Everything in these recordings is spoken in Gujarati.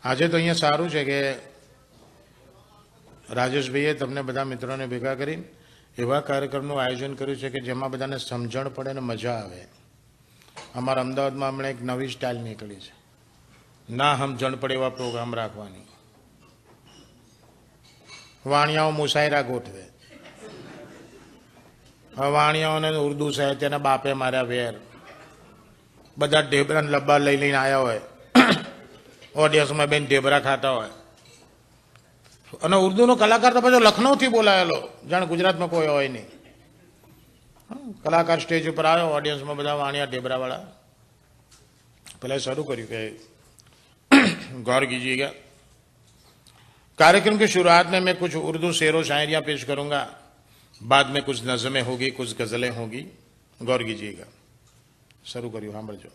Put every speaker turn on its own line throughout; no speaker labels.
આજે તો અહીંયા સારું છે કે રાજેશભાઈએ તમને બધા મિત્રોને ભેગા કરી એવા કાર્યક્રમનું આયોજન કર્યું છે કે જેમાં બધાને સમજણ પડે ને મજા આવે. અમારા અમદાવાદમાં હમણાં એક નવી સ્ટાઇલ નીકળી છે, ના સમજણ પડે એવા પ્રોગ્રામ રાખવાની. વાણિયાઓ મુશાયરા ગોઠવે, વાણિયાઓને ઉર્દુ સાહિત્યના બાપે માર્યા વેર, બધા ઢેબરા લબ્બા લઈ લઈને આવ્યા હોય, ઓડિયન્સમાં બેન ઢેબરા ખાતા હોય. અને ઉર્દુનો કલાકાર તો પાછો લખનૌથી બોલાયેલો, જાણે ગુજરાતમાં કોઈ હોય નહીં. કલાકાર સ્ટેજ ઉપર આવ્યો, ऑडियंस બધા વાણિયા ઢેબરાવાળા. पहले शुरू કર્યું કે गौर कीजिएगा, कार्यक्रम की शुरुआत में मैं कुछ उर्दू शेरों शायरियां पेश करूंगा, बाद में कुछ नज़में होगी, कुछ गज़लें होगी. गौर कीजिएगा. शुरू કર્યું, સાંભળજો.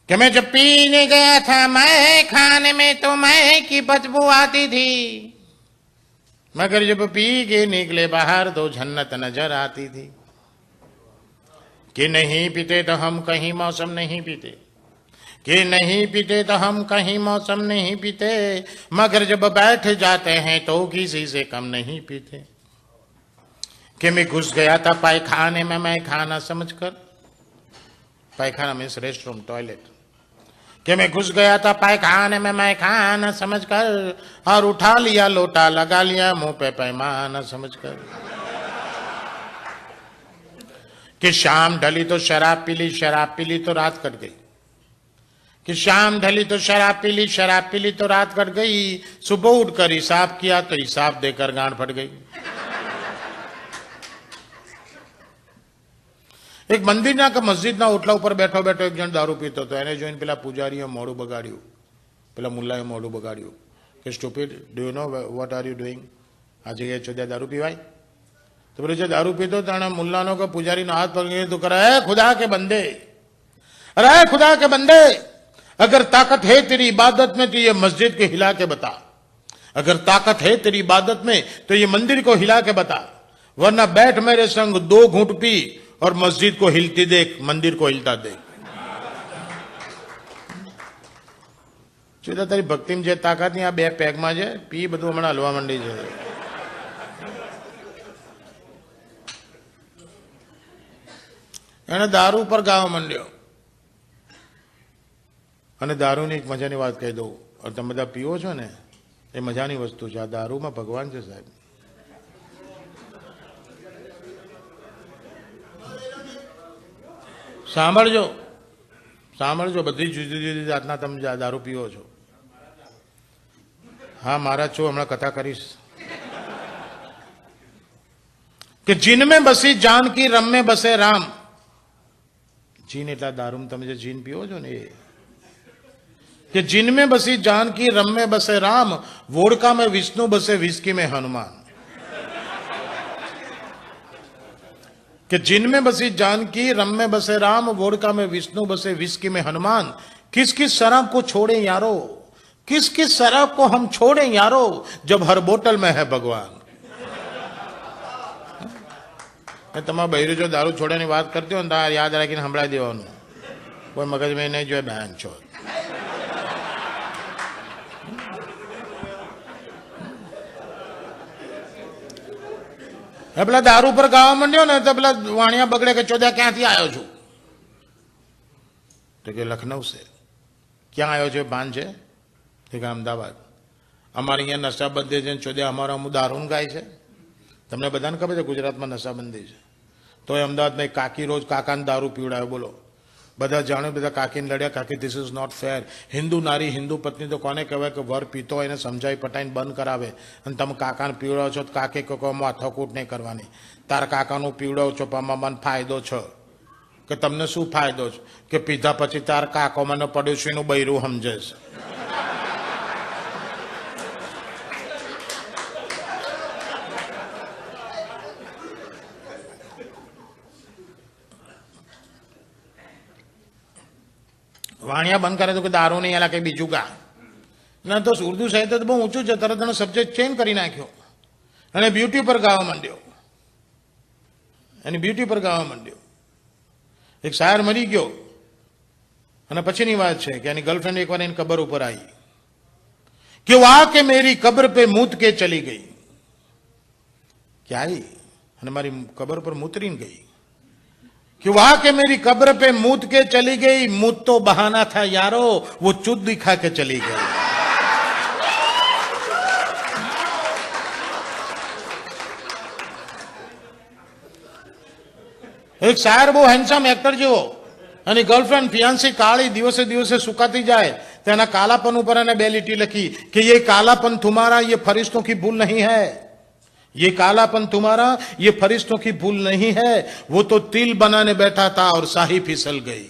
कि मैं जब पीने गया था मैं खाने में तो मैं की बदबू आती थी, मगर जब पी के निकले बाहर तो जन्नत नजर आती थी. कि नहीं पीते तो हम कहीं मौसम नहीं पीते, कि नहीं पीते तो हम कहीं मौसम नहीं पीते, मगर जब बैठ जाते हैं तो किसी से कम नहीं पीते. कि मैं घुस गया था पायखाने में मैं खाना समझकर, पायखाना मीन्स रेस्टरूम टॉयलेट. कि मैं घुस गया था पायखाने में मैं खाना समझकर, और उठा लिया लोटा लगा लिया मुंह पे पैमाना समझकर. कि शाम ढली तो शराब पी ली, शराब पी ली तो रात कट गई. कि शाम ढली तो शराब पी ली, शराब पी ली तो रात कट गई. सुबह उठकर हिसाब किया तो हिसाब देकर गांठ फट गई. एक મંદિરના કે મસ્જિદના ઓટલા ઉપર બેઠો બેઠો એક જણ દારૂ પીતો હતો. એને જોઈને પેલા પૂજારીએ મોઢું બગાડ્યું, પેલા મુલ્લાએ મોઢું બગાડ્યું કે stupid, do you know what are you doing? આ જગ્યાએ ચોદ્યા દારૂ પીવાય? तो बोले जो दारू पीतो ताने मुल्लानो को पुजारी ने हाथ पकड़े तो करा, है खुदा के बंदे, अरे खुदा के बंदे, अगर ताकत है तेरी इबादत में तो ये मस्जिद को हिला के बता, अगर ताकत है तेरी इबादत में तो ये मंदिर को हिला के बता, वरना बैठ मेरे संग 2 घूंट पी और मस्जिद को हिलती देख, मंदिर को हिलता देख. चुदा तारी भक्ति में जे ताकत नहीं, आ 2 पेग में जे पी बधु हमणा हलवा मंडी छे. એને દારૂ પર ગાવા માંડ્યો. અને દારૂની એક મજાની વાત કહી દઉં, તમે બધા પીવો છો ને, એ મજાની વસ્તુ છે. આ દારૂમાં ભગવાન છે સાહેબ. સાંભળજો, સાંભળજો, બધી જુદી જુદી જાતના તમે દારૂ પીવો છો. હા, મારા છો, હમણાં કથા કરીશ. કે જીન में बसी जानकी रम में बसे राम. जीन એટલા દારૂમાં તમે જે જીન પીવો છો ને એ. कि जिन में बसी जानकी रम में बसे राम, वोडका में विष्णु बसे विस्की में हनुमान. कि जिन में बसी जानकी रम में बसे राम, वोडका में विष्णु बसे विस्की में हनुमान. किस किस शराब को छोड़े यारो, किस किस शराब को हम छोड़े यारो, जब हर बोतल में है भगवान. તમારા બૈરું જો દારૂ છોડવાની વાત કરતી હોય ને તો યાદ રાખીને સંભળાવી દેવાનું, કોઈ મગજમાં નહીં જોઈએ. બહેન છો પેલા દારૂ પર ગાવા માંડ્યો ને તો પેલા વાણિયા બગડે કે ચોદ્યા ક્યાંથી આવ્યો છું? તો કે લખનઉ છે. ક્યાં આવ્યો છે? ભાન છે? કે અમદાવાદ. અમારે અહીંયા નશાબંધી છે, ચોદ્યા અમારો અમુક દારૂ ગાય છે. તમને બધાને ખબર છે ગુજરાતમાં નશાબંધી છે, તો એ અમદાવાદમાં એક કાકી રોજ કાકાને દારૂ પીવડાયો. બોલો, બધા જાણ્યું, બધા કાકીને લડ્યા. કાકી this is not fair. Hindu નારી, હિન્દુ પત્ની તો કોને કહેવાય કે વર પીતો હોય એને સમજાવી પટાઈને બંધ કરાવે, અને તમે કાકાને પીવડાવો છો તો કાકી કહો માથાકૂટ નહીં કરવાની. તારા કાકાનું પીવડાવો છો પણ મને ફાયદો છે. કે તમને શું ફાયદો છે? કે પીધા પછી તાર કાકો મને પડોશીનું બૈરું સમજે છે. વાણિયા બંધ કરે તો કે દારૂ નહીં, એલા કઈ બીજું ગા. ના તો ઉર્દુ સાહિત્ય તો બહુ ઊંચું છે. તરત એનો સબ્જેક્ટ ચેન્જ કરી નાખ્યો અને બ્યુટી પર ગાવા માંડ્યો. એની બ્યુટી પર ગાવા માંડ્યો. એક શાયર મરી ગયો અને પછીની વાત છે કે એની ગર્લફ્રેન્ડ એકવાર એની કબર ઉપર આવી कि वो आके मेरी कब्र पे मूत के चली गई। क्या आई અને મારી કબર પર મૂતરીને ગઈ कि वो आके मेरी कब्र पे मूत के चली गई। मूत तो बहाना था यारो, वो चुद दिखा के चली गई। एक शायर બહુ હેન્ડસમ એક્ટર જેવો અને ગર્લફ્રેન્ડ ફિયાન્સી કાળી દિવસે દિવસે સુકાતી જાય તેના કાલાપન ઉપર એને બે લીટી લખી कि ये कालापन तुम्हारा ये फरिश्तों की भूल नहीं है, ये कालापन तुम्हारा ये फरिश्तों की भूल नहीं है, वो तो तिल बनाने बैठा था और शाही फिसल गई।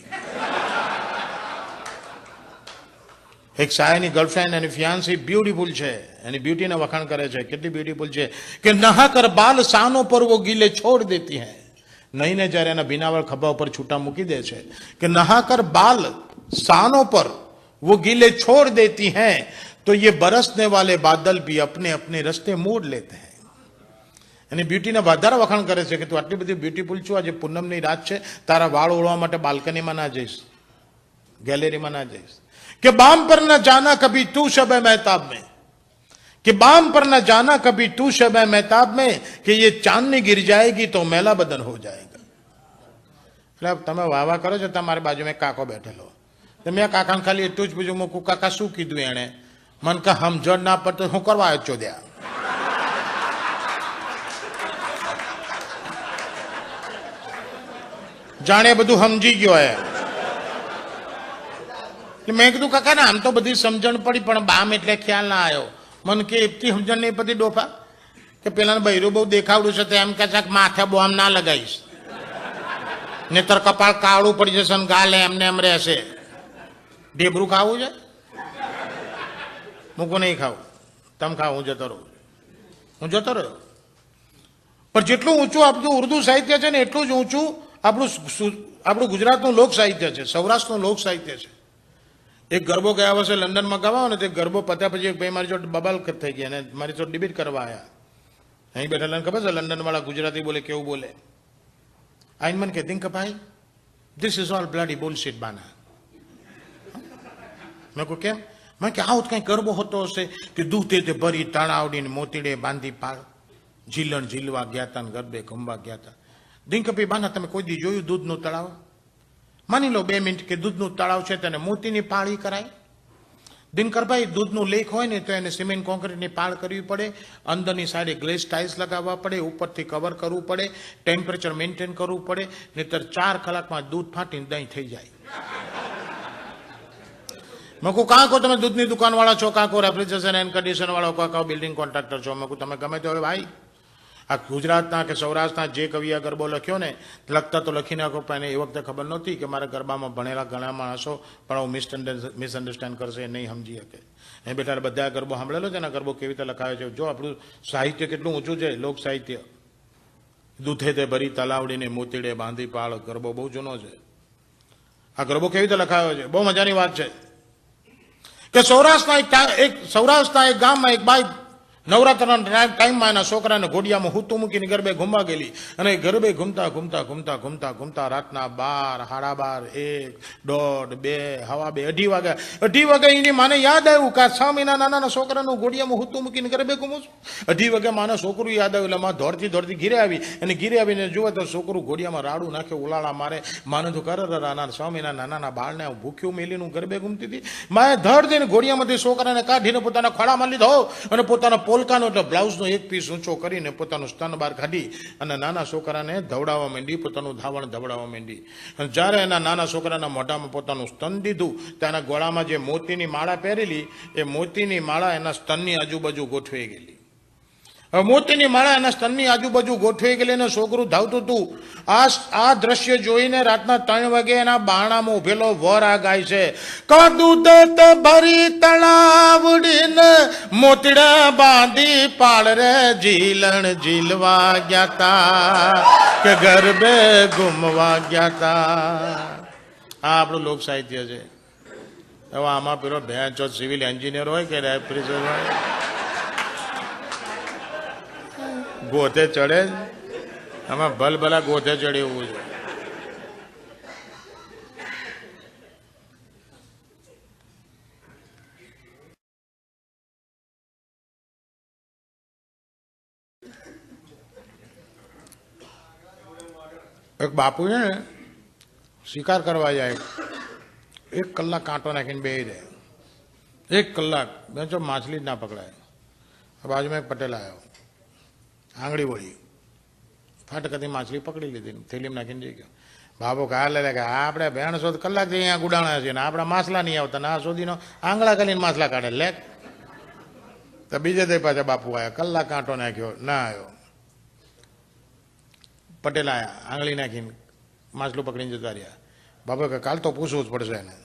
एक शायરની ગર્લફ્રેન્ડ એની ફિયાન્સી બ્યુટીફુલ છે, એની બ્યુટીને વખાણ કરે છે, કેટલી બ્યુટીફુલ છે કે નહાકર બાલ શાનों पर वो गीले छोड़ देती हैं। નહીને જ્યારે એના ભીનાવળ ખભા ઉપર છૂટા મૂકી દે છે કે નહાકર બાલ શાનों पर वो गीले छोड़ देती हैं तो ये बरसने वाले बादल भी अपने अपने रास्ते मोड़ लेते हैं। એની બ્યુટીને વધારે વખાણ કરે છે કે તું આટલી બધી બ્યુટીફુલ છું, આજે પૂનમની રાત છે, તારા વાળ ઓળવા માટે બાલ્કનીમાં ના જઈશ, ગેલેરીમાં ના જઈશ कि बाम पर न जाना कभी तू शब मेहताब में, कि बाम पर न जाना कभी तू शब मेहताब में, कि ये चांदनी गिर जाएगी तो मैला बदन हो जाएगा। એટલે તમે વાવા કરો છો, તમારી બાજુમાં કાકો બેઠેલો, મેં કાકાને ખાલી એટલું જ પૂછ્યું, મૂકું કાકા શું કીધું એણે? મન કે સમજણ ના પડતો હું કરવા આવ્યો ચોદ્યા? જાણે બધું સમજી ગયો હે। મેં કીધું કાકા ને આમ તો બધી સમજણ પડી પણ બામ એટલે ખ્યાલ ના આવ્યો। મન કે એટલી સમજણ નહીં પડી ડોફા કે પેલા બૈરું બહુ દેખાવડું છે, એમ કે માથે બોમ ના લગાવીશ, નહીતર કપાળ કાળું પડી જશે ને ગાલે એમને એમ રહેશે। ઢેબરું ખાવું છે? મૂકું નહીં ખાવું, તમે ખાવ, હું જતો રહું, હું જતો રહ્યો। પણ જેટલું ઊંચું આપણું ઉર્દુ સાહિત્ય છે ને એટલું જ ઊંચું આપણું ગુજરાતનું લોક સાહિત્ય છે, સૌરાષ્ટ્રનું લોક સાહિત્ય છે। એક ગરબો ગયા વર્ષે લંડનમાં ગવાયો ને તે ગરબો પત્યા પછી એક ભાઈ મારી જોડે બબાલ થઈ ગયા અને મારી જોડે ડિબેટ કરવા આવ્યા। અહીં બેઠેલા ખબર છે લંડન વાળા ગુજરાતી બોલે કેવું બોલે? આઈને મને કહેતી કે ભાઈ this is all bloody bullshit બાના। મેં કહું કેમ? મેં કે આવું કંઈ ગરબો હોતો હશે કે દૂધે તે ભરી તણાવડીને મોતીડે બાંધી પાળ, ઝીલણ ઝીલવા ગયા હતા ને ગરબે ઘૂમવા ગયા હતા। દિનકપી બાના તમે કોઈ દી જોયું દૂધનું તળાવ? માની લો 2 મિનિટ કે દૂધનું તળાવ છે તેને મોતીની પાળી કરાય? દિનકરભાઈ દૂધનું લેક હોય ને તો એને સિમેન્ટ કોન્ક્રીટની પાળ કરવી પડે, અંદરની સાઈડે ગ્લેસ ટાઇલ્સ લગાવવા પડે, ઉપરથી કવર કરવું પડે, ટેમ્પરેચર મેન્ટેન કરવું પડે, નહીતર 4 કલાકમાં દૂધ ફાટીને દહીં થઈ જાય। મેં કહું કાં કહો તમે દૂધની દુકાનવાળા છો, કાં કહો રેફ્રિજરેશન એન્ડ કન્ડિશન વાળો, કાં કહો બિલ્ડિંગ કોન્ટ્રાક્ટર છો, મેં કહું તમે ગમે તે હવે ભાઈ આ ગુજરાતના કે સૌરાષ્ટ્રના જે કવિએ ગરબો લખ્યો ને લખતા તો લખી નાખો, પણ એ વખતે ખબર નહોતી કે મારા ગરબામાં ભણેલા ઘણા માણસો પણ હું મિસઅન્ડરસ્ટેન્ડ કરશે, નહીં સમજી શકે। એ બેઠા બધા ગરબો સાંભળેલો છે ને, ગરબો કેવી રીતે લખાયો છે, જો આપણું સાહિત્ય કેટલું ઊંચું છે, લોક સાહિત્ય। દૂધે તે ભરી તલાવડીને મોતીડે બાંધી પાળ, ગરબો બહુ જૂનો છે। આ ગરબો કેવી રીતે લખાયો છે, બહુ મજાની વાત છે કે સૌરાષ્ટ્રના એક ગામમાં એક બાઈ નવરાત્રના ટાઈમમાં એના છોકરાને ઘોડિયામાં હૂતું મૂકીને ગરબે ઘૂમવા ગયેલી અને ગરબે ઘૂમતા ઘૂમતા ઘૂમતા ઘૂમતા ઘૂમતા રાતના 12, 12:30, 1, 2, 2:30, 2:30 વાગે એની માને યાદ આવ્યું કે 6 મહિના નાના છોકરાનું ઘોડિયામાં હૂતું મૂકીને ગરબે ઘૂમું છું। 2:30 વાગે માના છોકરું યાદ આવ્યું એટલે માં દોડતી દોડતી ઘીરે આવી અને ઘીરે આવીને જુએ તો છોકરું ઘોડિયામાં રાડું નાખે, ઉલાળા મારે। માને તો નાના 6 મહિના નાના બાળને ભૂખ્યું મેલીનું ગરબે ઘૂમતી હતી। માએ ધડ દઈને ઘોડિયામાંથી છોકરાને કાઢીને પોતાના ખોળામાં લીધો અને પોતાના પોલકાનો એટલે બ્લાઉઝનો એક પીસ ઊંચો કરીને પોતાનું સ્તન બહાર કાઢી અને નાના છોકરાને ધવડાવવા માંડી, પોતાનું ધાવણ ધવડાવવા માંડી। અને જ્યારે એના નાના છોકરાના મોઢામાં પોતાનું સ્તન દીધું તેના ગળામાં જે મોતીની માળા પહેરેલી એ મોતીની માળા એના સ્તનની આજુબાજુ ગોઠવાઈ ગયેલી। હવે મોતીની માળા એના સ્તનની આજુબાજુ ગોઠવાઈ ગયેલી અને છોકરું ધાવતું હતું। આ દ્રશ્ય જોઈને રાતના 3 વાગે એના બારણામાં ઉભેલો વર આ ગાય છે કદુદત ભરી તળાવડીને મોતીડા બાંધી પાળ રે ઝીલણ ઝીલવા ગયા તા કે ગરબે ઘૂમવા ગયા તા। આ આપણું લોક સાહિત્ય છે। હવે આમાં પેલો ભેંચો સિવિલ એન્જિનિયર હોય કે રેફ્રિજરેટર હોય ગોથે ચડે, આમાં ભલભલા ગોથે ચડે એવું છે। એક બાપુ છે ને શિકાર કરવા જાય, 1 કલાક કાંટો નાખીને બેસી રહે, 1 કલાક બેચો માછલી જ ના પકડાય. બાજુમાં એક પટેલ આવ્યો, આંગળી વળી ફાટકથી માછલી પકડી લીધી, થેલીમાં નાખીને જઈ ગયો. બાપુ કાલે લે કે આપણે 200 કલાકથી અહીંયા ગુડાણા છીએ ને આપણા માછલા નહીં આવતા, ના સુધીનો આંગળા કરીને માછલા કાઢે લે. તો બીજે તે પાછા બાપુ આવ્યા, કલાક કાંટો નાખ્યો, ના આવ્યો. પટેલ આવ્યા, આંગળી નાખીને માછલું પકડીને જતા રહ્યા. બાપુ કે કાલ તો પૂછવું જ પડશે એને.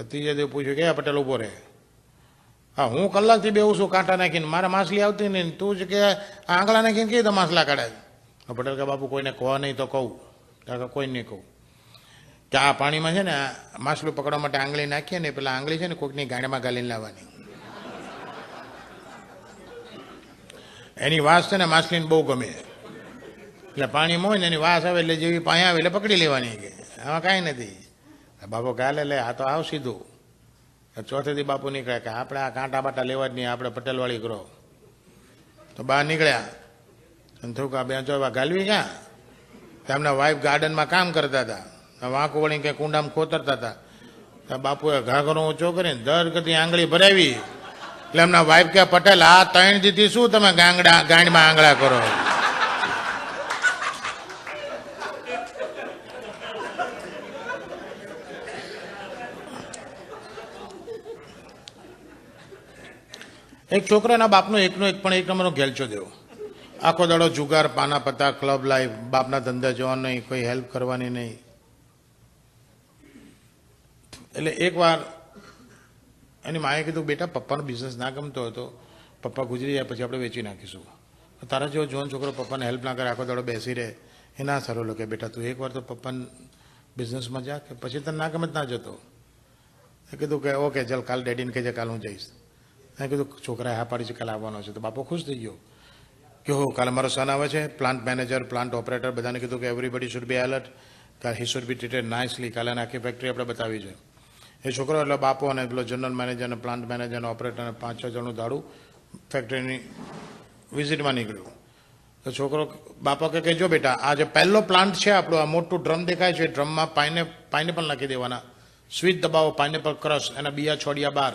ત્રીજે દિવસ પૂછ્યું કે પટેલ ઉભો રહે, હા હું કલાકથી બેવું છું કાંટા નાખીને, મારે માછલી આવતી નહીં, તું જ કે આંગળા નાખીને કઈ તો માછલા કાઢે. પટેલ કે બાપુ કોઈને કહો નહીં તો કહું, કોઈ નહીં કહું કે આ પાણીમાં છે ને માછલું પકડવા માટે આંગળી નાખીએ ને, પેલા આંગળી છે ને કોઈકની ગાંઠમાં ગાલીને લાવવાની, એની વાસ છે ને માછલીને બહુ ગમે, એટલે પાણીમાં હોય ને એની વાસ આવે એટલે જેવી પાણી આવે એટલે પકડી લેવાની. કે આમાં કાંઈ નથી. બાપુ કાલે લે આ તો આવ સીધું. ચોથેથી બાપુ નીકળે કે આપણે આ કાંટા બાટા લેવા જ નહીં, આપણે પટેલવાળી કરો. તો બહાર નીકળ્યા અને થોડુંક આ બેંચો ગાલવી ક્યાં, એમના વાઈફ ગાર્ડનમાં કામ કરતા હતા, વાંકો વળીને કંઈ કુંડામાં ખોતરતા હતા. બાપુએ ઘાઘરો ઊંચો કરીને દર ગતિ આંગળી ભરાવી, એટલે એમના વાઈફ કે પટેલ આ 3 દીથી શું તમે ગાંડમાં આંગળા કરો. એક છોકરાના બાપનો એકનો એક પણ 1 નંબરનો ઘેલચો દેવો, આખો દાડો જુગાર, પાના પત્તા, ક્લબ લાઈફ, બાપના ધંધા જવાનું નહીં, કોઈ હેલ્પ કરવાની નહીં. એટલે એકવાર એની માએ કીધું બેટા પપ્પાનો બિઝનેસ ના ગમતો હતો, પપ્પા ગુજરી જાય પછી આપણે વેચી નાખીશું. તારા જેવો જોન છોકરો પપ્પાને હેલ્પ ના કરે, આખો દાડો બેસી રહે, એ ના સારું લાગે. બેટા તું એકવાર તો પપ્પાને બિઝનેસમાં જા, કે પછી તને ના ગમે જ ના જતો. એ કીધું કે ઓકે ચાલ કાલ ડેડીને કહેજે કાલ હું જઈશ. મેં કીધું છોકરાએ હા પાડી છે કાલે આવવાનો છે. તો બાપો ખુશ થઈ ગયો કે હો કાલે મારો સન આવે છે, પ્લાન્ટ મેનેજર, પ્લાન્ટ ઓપરેટર, બધાને કીધું કે એવરીબડી શુડ બી એલર્ટ, કે he should be treated nicely, કાલે આખી ફેક્ટરી આપણે બતાવી છે. એ છોકરો એટલે બાપો અને પેલો જનરલ મેનેજર અને પ્લાન્ટ મેનેજર અને ઓપરેટર અને 5-6 જણનું દાડું ફેક્ટરીની વિઝિટમાં નીકળ્યું. તો છોકરો બાપા કે જો બેટા આ જે પહેલો પ્લાન્ટ છે આપણો, આ મોટું ડ્રમ દેખાય છે, ડ્રમમાં પાઇનેપલ નાખી દેવાના, સ્વિચ દબાવો, પાઇનેપલ ક્રશ, એના બિયા છોડ્યા બહાર,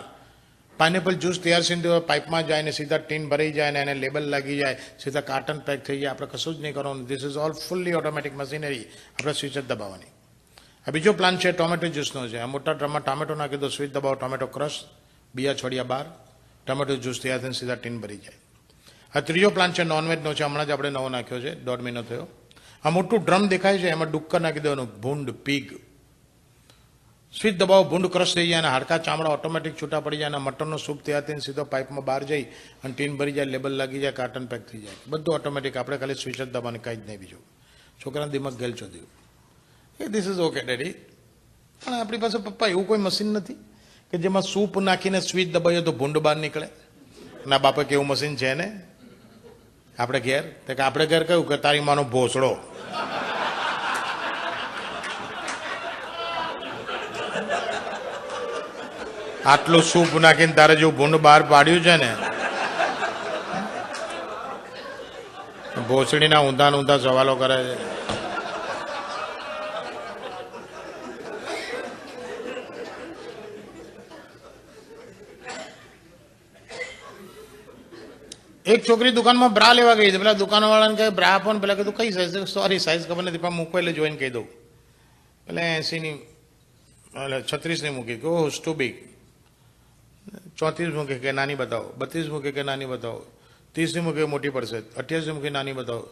પાઇનેપલ જ્યુસ તૈયાર સીધું પાઇપમાં જાય ને સીધા ટીન ભરાઈ જાય ને એને લેબલ લાગી જાય, સીધા કાર્ટન પેક થઈ જાય, આપણે કશું જ નહીં કરવાનું. This is all fully automatic machinery, આપણે સ્વિચ જ દબાવવાની. આ બીજો પ્લાન છે ટોમેટો જ્યુસનો છે, આ મોટા ડ્રમમાં ટામેટો નાખી દો, સ્વિચ દબાવો, ટોમેટો ક્રશ, બિયા છોડ્યા બહાર, ટોમેટો જ્યુસ તૈયાર થઈને સીધા ટીન ભરી જાય. આ ત્રીજો પ્લાન છે નોનવેજનો છે, હમણાં જ આપણે નવો નાખ્યો છે, 1.5 મહિનો થયો. આ મોટું ડ્રમ દેખાય છે, એમાં ડુક્કર નાખી દેવાનું, ભૂંડ, પીગ, સ્વિચ દબાવો, ભૂંડ ક્રશ થઈ જાય અને હાડકા ચામડા ઓટોમેટિક છૂટા પડી જાય અને મટનનો સૂપ તૈયાર થઈને સીધો પાઇપમાં બહાર જઈ અને ટીન ભરી જાય, લેબલ લાગી જાય, કાર્ટન પેક થઈ જાય, બધું ઓટોમેટિક, આપણે ખાલી સ્વિચ જ દબાવવાની, કાંઈ જ નહીં બીજું. છોકરાના દિમાગ ગેલચો થયું એ ધીસ ઇઝ ઓકે ડેડી, પણ આપણી પાસે પપ્પા એવું કોઈ મશીન નથી કે જેમાં સૂપ નાખીને સ્વિચ દબાવીએ તો ભૂંડ બહાર નીકળે. ના બાપા કેવું મશીન છે ને આપણે ઘેર, તો કે આપણે ઘેર કહ્યું કે તારી માનો ભોસડો, આટલું સૂપ નાખીને તારે જેવું ભૂંડ બહાર પાડ્યું છે ને, ભોસડીના ઊંધા ઊંધા સવાલો કરે છે. એક છોકરી દુકાનમાં બ્રા લેવા ગઈ હતી, પેલા દુકાનવાળાને કહે બ્રા આપો ને, પેલા કીધું કઈ સાઈઝ, સોરી સાઈઝ ખબર નથી પણ મૂકો એટલે જોઈને કહી દઉં. એટલે 80ની એટલે 36ની મૂકી, કે ઓહ ટુ બિગ. 34 મૂકી કે નાની બતાવો, 32 મૂકી કે નાની બતાવો, 30ની મૂકી મોટી પડશે, 28ની મૂકી નાની બતાવો,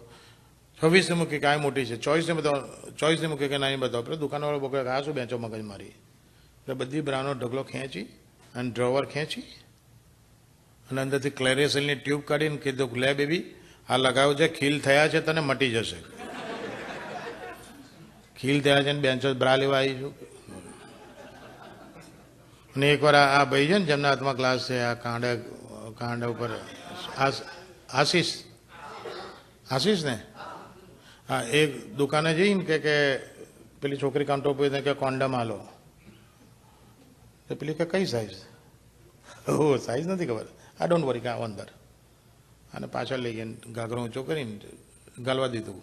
26ની મૂકી કે આ મોટી છે, 24ની બતાવો, 24ની મૂકી કે નાની બતાવો. પેલા દુકાનવાળો બોકે આ શું બેંચો મગજ મારી. એટલે બધી બ્રાનો ઢગલો ખેંચી અને ડ્રોવર ખેંચી અને અંદરથી ક્લેરેસલની ટ્યુબ કાઢીને કીધું લે બેબી આ લગાવ્યું છે, ખીલ થયા છે, તને મટી જશે. ખીલ થયા છે ને બેન્ચો બ્રા લેવા આવી છું. અને એકવાર આ ભાઈ છે ને જેમના હાથમાં ગ્લાસ છે, આ કાંડા ઉપર આશીષ ને, હા એ દુકાને જઈને કે પેલી છોકરી કાઉન્ટર ઉપર કે કોન્ડમ હાલો, તો પેલી કે કઈ સાઈઝ, ઓ સાઈઝ નથી ખબર, આ ડોન્ટ વરી કે આવો અંદર, અને પાછળ લઈ ગયા ઘાઘરો ઊંચો કરીને ગાલવા દીધું.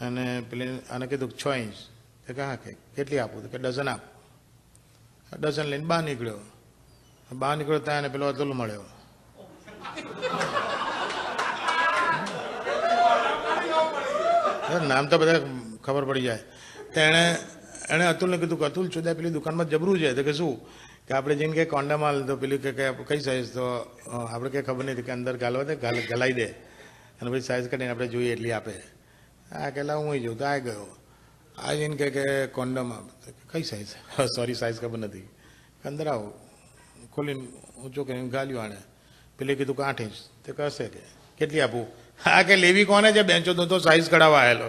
અને પેલી આને કીધું 6 ઇંચ. તો કે હા, કે કેટલી આપું? તો કે ડઝન આપ. ડઝન લઈને બહાર નીકળ્યો. ત્યાં એને પેલો અતુલ મળ્યો. નામ તો બધા ખબર પડી જાય. તો એણે અતુલને કીધું કે અતુલ ચોદા પેલી દુકાનમાં જબરું છે. તો કે શું? કે આપણે જઈને કે કોન્ડમ હાલ. તો પેલી કે કઈ સાઈઝ? તો આપણે કંઈ ખબર નથી કે અંદર ગાલવા દે, ગલાઈ દે અને પછી સાઈઝ કાઢીને આપણે જોઈએ એટલી આપે. આ કે હું જઉં. તો આ ગયો. આ જઈને કે કોન્ડમ આપ. કઈ સાઈઝ? સોરી, સાઈઝ ખબર નથી. અંદર આવો. ખોલીને ઊંચો કરીને ગાલ્યું આણે. પેલે કીધું કે 8 ઇંચ. તો કહેશે કે કેટલી આપું? હા, કે લેવી કોને છે? બેન્ચો તો સાઈઝ કઢાવવા આવેલો.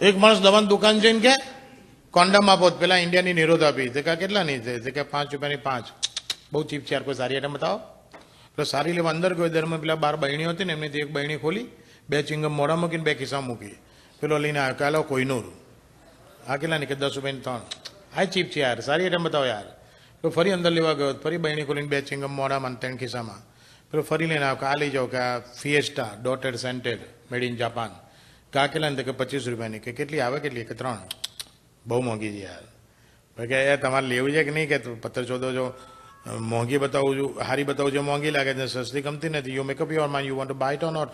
એક માણસ દવાની દુકાન જઈને કે કોન્ડમ આપો. પેલા ઇન્ડિયાની નિરોધ આપી. તો કે કેટલાની છે? કે 5 રૂપિયાની 5. બહુ ચીપ છે યાર, કોઈ સારી આઈટમ બતાવો. તો સારી લેવા અંદર ગયો. દરમાં પેલા 12 બહેણીઓ હતી ને, એમની એક બહેણી ખોલી, 2 ચિંગમ મોઢા મૂકીને 2 ખિસ્સા મૂકી. પેલો લઈને આવ્યો. કાલો કોઈનું આ કેટલાની? કે 10 રૂપિયાની 3. આ ચીપ છે યાર, સારી આઈટમ બતાવો યાર. તો ફરી અંદર લેવા ગયો. ફરી બહેણી ખોલીને 2 ચિંગમ મોઢામાં 3 ખિસ્સામાં. પેલો ફરી લઈને આવ્યો કે આ લઈ જાઓ, કે આ fiesta dotted scented made in Japan. કે આ કેટલાની? તો કે 25 રૂપિયાની. કે કેટલી આવે? કેટલી? કે 3. બહુ મોંઘી છે યાર. ભાઈ કે યાર તમારે લેવું છે કે નહીં? કે પથ્થર ચોદો જો મોંઘી બતાવું છું, હારી બતાવું છું, મોંઘી લાગે છે, સસ્તી ગમતી નથી. You make up your mind, you want to buy it or not?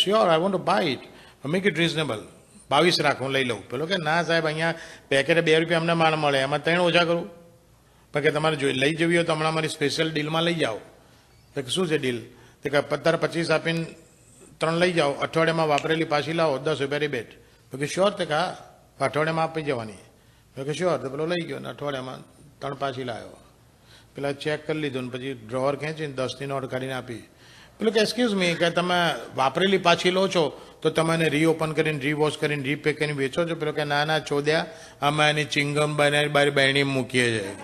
Sure, I want to buy it, make it reasonable. 22 રાખ, હું લઈ લઉં. પેલો કે ના સાહેબ, અહીંયા પેકેટે 2 રૂપિયા અમને માલ મળે, એમાં 3 ઓછા કરું. પણ કે તમારે લઈ જવી હોય તો હમણાં મારી સ્પેશિયલ ડીલમાં લઈ જાઓ. તો કે શું છે ડીલ? તો કે 25 આપીને 3 લઈ જાઓ, અઠવાડિયામાં વાપરેલી પાછી લાવો, 10 રૂપિયા રિબેટ. તો કે શ્યોર? તો કે હા, અઠવાડિયામાં આપી જવાની. તો કે શ્યોર. તો પેલો લઈ ગયો ને અઠવાડિયામાં 3 પાછી લાવ્યો. પેલા ચેક કરી લીધું ને પછી ડ્રોવર ખેંચીને 10ની નોટ કાઢીને આપી. પેલું કે એક્સક્યુઝ મી, કે તમે વાપરેલી પાછી લો છો તો તમે એને રીઓપન કરીને, રીવોશ કરીને, રીપેક કરીને વેચો છો? પેલો કે ના ના ચોદ્યા, અમે એની ચિંગમ બનાવી બારી બહેણી મૂકીએ છીએ.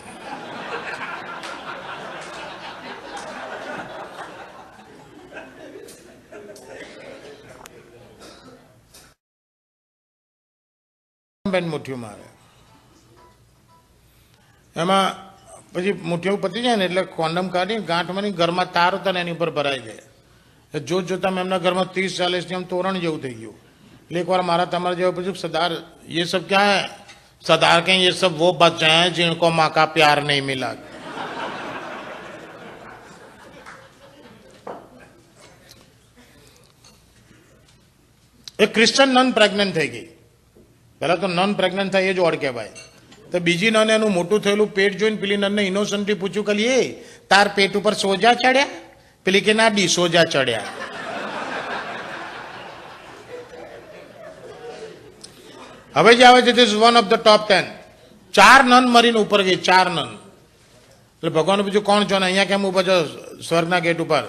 મુઠ્ઠીઓ મારે. એમાં પછી મુઠ્ઠીઓ પતી જાય ને એટલે કોન્ડમ કાઢી ગાંઠમાંની ઘરમાં તાર હતા ને એની ઉપર ભરાઈ જાય. જોત જોતા એમના ઘરમાં 30-40 આમ તોરણ જેવું થઈ ગયું. એટલે એકવાર મારા તમારા જેવા પૂછ્યું, સરદાર ये सब क्या है? सरदार के ये सब वो बच्चे हैं जिनको माँ का प्यार नहीं मिला. એક ક્રિશ્ચન નન પ્રેગ્નન્ટ થઈ ગઈ. પહેલા તો નન પ્રેગ્નન્ટ થાય એ જ ઓડ કહેવાય. તો બીજી નન એનું મોટું થયેલું પેટ જોઈને પેલી નનને ઇનોસન્ટલી પૂછ્યું કે એ તાર પેટ ઉપર સોજા ચડ્યા? પેલી કે ના ડી સોજા ચડ્યા. હવે જે આવે છે this one of the top 10. 4 નન મરીને ઉપર ગઈ, 4 નન. એટલે ભગવાન પૂછ્યું કોણ છો ને અહીંયા કેમ ઉભા છો સ્વર્ગના ગેટ ઉપર?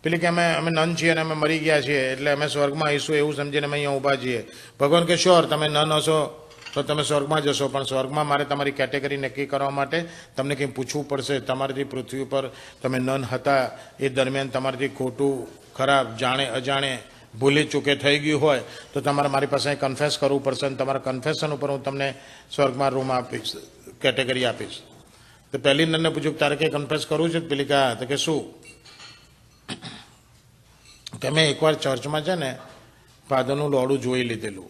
પેલી કે અમે નન છીએ અને અમે મરી ગયા છીએ એટલે અમે સ્વર્ગમાં આવીશું એવું સમજીને અમે અહીંયા ઊભા છીએ. ભગવાન કે શ્યોર, તમે નન હશો તો તમે સ્વર્ગમાં જશો, પણ સ્વર્ગમાં મારે તમારી કેટેગરી નક્કી કરવા માટે તમને કંઈ પૂછવું પડશે. તમારાથી પૃથ્વી ઉપર તમે નન હતા એ દરમિયાન તમારાથી ખોટું, ખરાબ, જાણે અજાણે, ભૂલી ચૂકે થઈ ગયું હોય તો તમારે મારી પાસે કન્ફેસ કરવું પડશે અને તમારા કન્ફેશન ઉપર હું તમને સ્વર્ગમાં રૂમ આપીશ, કેટેગરી આપીશ. તો પહેલી નનને પૂછ્યું તારે કંઈ કન્ફેસ કરવું છે? પેલી કહા તો કે શું? કે મેં એકવાર ચર્ચમાં છે ને ફાધરનું લોડું જોઈ લીધેલું.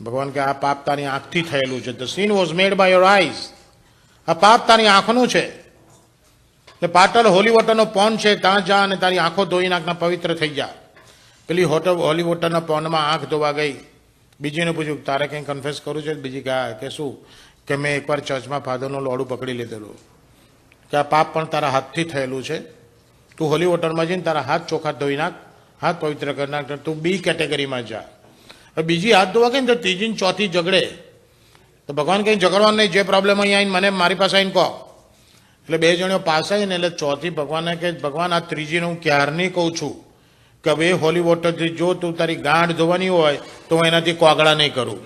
ભગવાન કે આ પાપ તારી આંખથી થયેલું છે. The scene was made by your eyes. આ પાપ તારી આંખનું છે. એટલે પાટલ હોલી વોટરનો પોન્ડ છે, ત્યાં જા અને તારી આંખો ધોઈ નાખના પવિત્ર થઈ જા. પેલી હોલી વોટરના પોન્ડમાં આંખ ધોવા ગઈ. બીજીને પૂછ્યું તારે કંઈ કન્ફેસ કરવું છે? બીજી કહા કે શું? કે મેં એકવાર ચર્ચમાં ફાધરનું લોડું પકડી લીધેલું. કે આ પાપ પણ તારા હાથથી થયેલું છે. તું હોલી વોટરમાં જઈને તારા હાથ ચોખ્ખા ધોઈ નાખ, હાથ પવિત્ર કરી નાખ, તું બી કેટેગરીમાં જા. બીજી હાથ ધોવા ગઈ ને તો ત્રીજી ને ચોથી ઝઘડે. તો ભગવાન કંઈ ઝઘડવાનું નહીં, જે પ્રોબ્લેમ અહીં આવીને મને મારી પાસે આવીને કહો. એટલે 2 જણીઓ પાસ આવીને એટલે ચોથી ભગવાનને કે ભગવાન આ ત્રીજીને હું ક્યારની કહું છું કે હવે હોલી વોટરથી જો તું તારી ગાંઠ ધોવાની હોય તો હું એનાથી કોગળા નહીં કરું.